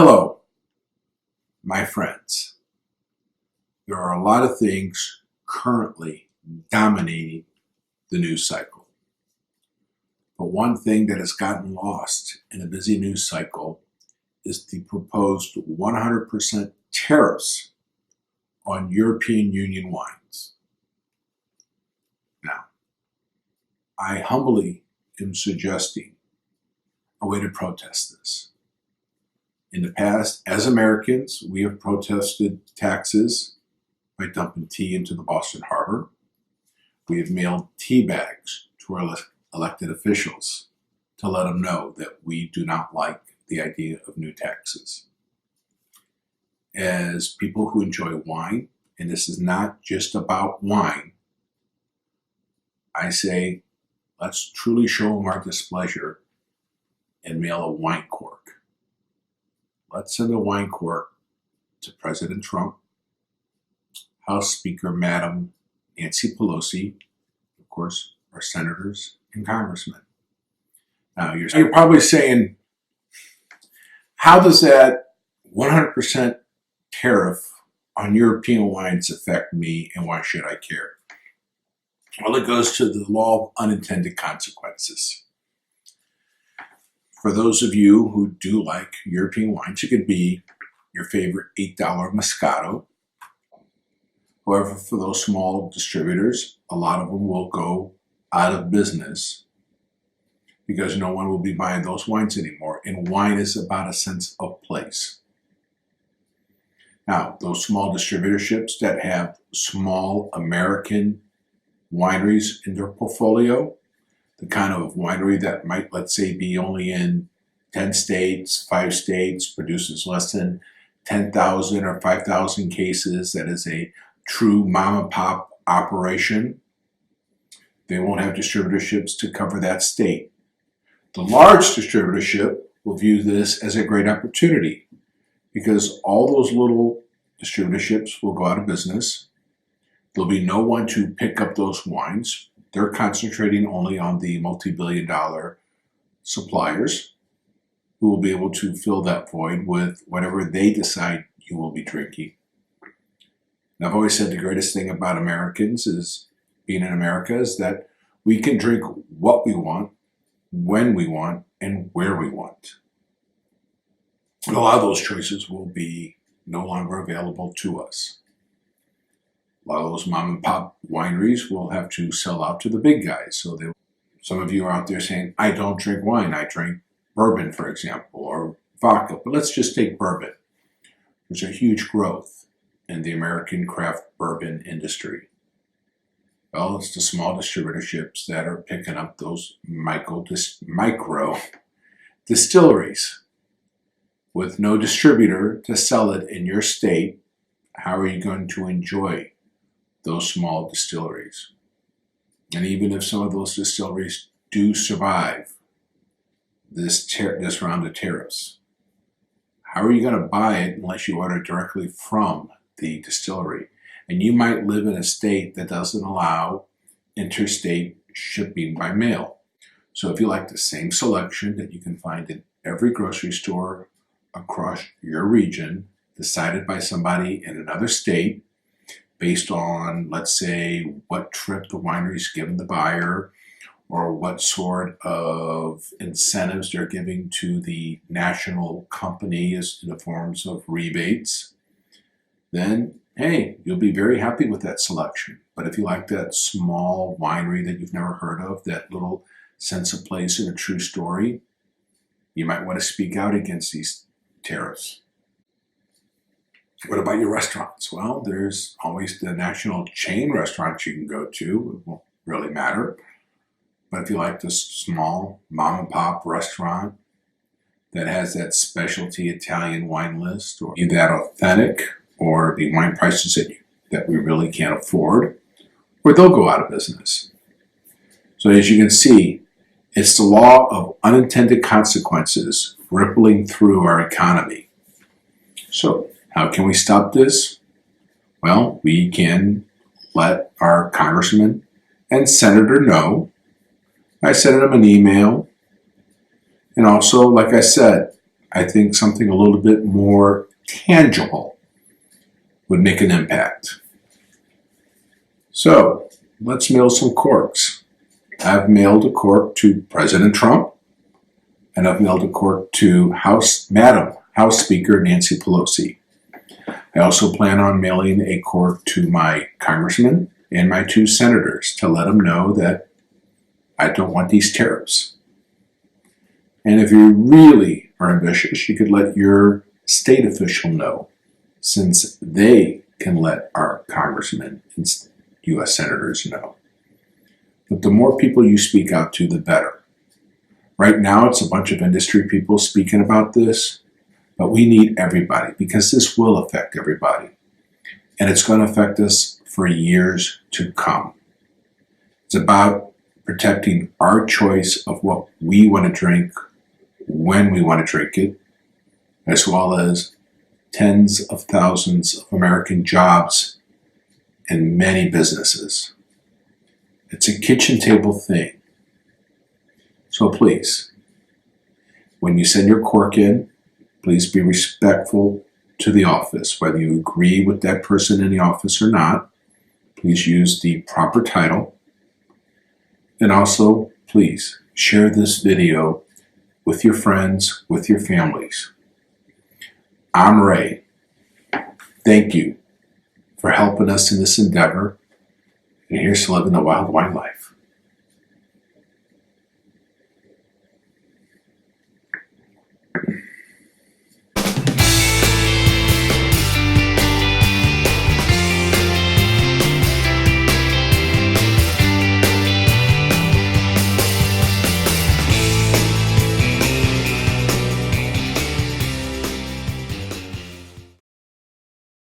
Hello, my friends. There are a lot of things currently dominating the news cycle. But one thing that has gotten lost in a busy news cycle is the proposed 100% tariffs on European Union wines. Now, I humbly am suggesting a way to protest this. In the past, as Americans, we have protested taxes by dumping tea into the Boston Harbor. We have mailed tea bags to our elected officials to let them know that we do not like the idea of new taxes. As people who enjoy wine, and this is not just about wine, I say, let's truly show them our displeasure and mail a wine cork. Let's send a wine cork to President Trump, House Speaker Madam Nancy Pelosi, of course, our senators and congressmen. Now, you're probably saying, how does that 100% tariff on European wines affect me, and why should I care? Well, it goes to the law of unintended consequences. For those of you who do like European wines, it could be your favorite $8 Moscato. However, for those small distributors, a lot of them will go out of business because no one will be buying those wines anymore. And wine is about a sense of place. Now, those small distributorships that have small American wineries in their portfolio, the kind of winery that might, let's say, be only in 10 states, 5 states, produces less than 10,000 or 5,000 cases, that is a true mom and pop operation. They won't have distributorships to cover that state. The large distributorship will view this as a great opportunity because all those little distributorships will go out of business. There'll be no one to pick up those wines. They're concentrating only on the multi-billion-dollar suppliers who will be able to fill that void with whatever they decide you will be drinking. And I've always said the greatest thing about Americans is being in America is that we can drink what we want, when we want, and where we want. And a lot of those choices will be no longer available to us. A lot of those mom and pop wineries will have to sell out to the big guys. So some of you are out there saying, I don't drink wine. I drink bourbon, for example, or vodka. But let's just take bourbon. There's a huge growth in the American craft bourbon industry. Well, it's the small distributorships that are picking up those micro distilleries. With no distributor to sell it in your state, how are you going to enjoy those small distilleries? And even if some of those distilleries do survive this round of tariffs, how are you going to buy it unless you order directly from the distillery? And you might live in a state that doesn't allow interstate shipping by mail. So if you like the same selection that you can find in every grocery store across your region, decided by somebody in another state, based on, let's say, what trip the winery's given the buyer or what sort of incentives they're giving to the national company as in the forms of rebates, then, hey, you'll be very happy with that selection. But if you like that small winery that you've never heard of, that little sense of place and a true story, you might want to speak out against these tariffs. What about your restaurants? Well, there's always the national chain restaurants you can go to. It won't really matter. But if you like this small mom and pop restaurant that has that specialty Italian wine list, or either that authentic or the wine prices that we really can't afford, or they'll go out of business. So as you can see, it's the law of unintended consequences rippling through our economy. So how can we stop this? Well, we can let our congressman and senator know. I sent them an email. And also, like I said, I think something a little bit more tangible would make an impact. So let's mail some corks. I've mailed a cork to President Trump, and I've mailed a cork to Madam House Speaker Nancy Pelosi. I also plan on mailing a cork to my congressman and my 2 senators to let them know that I don't want these tariffs. And if you really are ambitious, you could let your state official know, since they can let our congressmen and U.S. senators know. But the more people you speak out to, the better. Right now, it's a bunch of industry people speaking about this, but we need everybody because this will affect everybody. And it's going to affect us for years to come. It's about protecting our choice of what we want to drink, when we want to drink it, as well as tens of thousands of American jobs and many businesses. It's a kitchen table thing. So please, when you send your cork in, please be respectful to the office. Whether you agree with that person in the office or not, please use the proper title. And also, please share this video with your friends, with your families. I'm Ray. Thank you for helping us in this endeavor. And here's to living the wild wine life.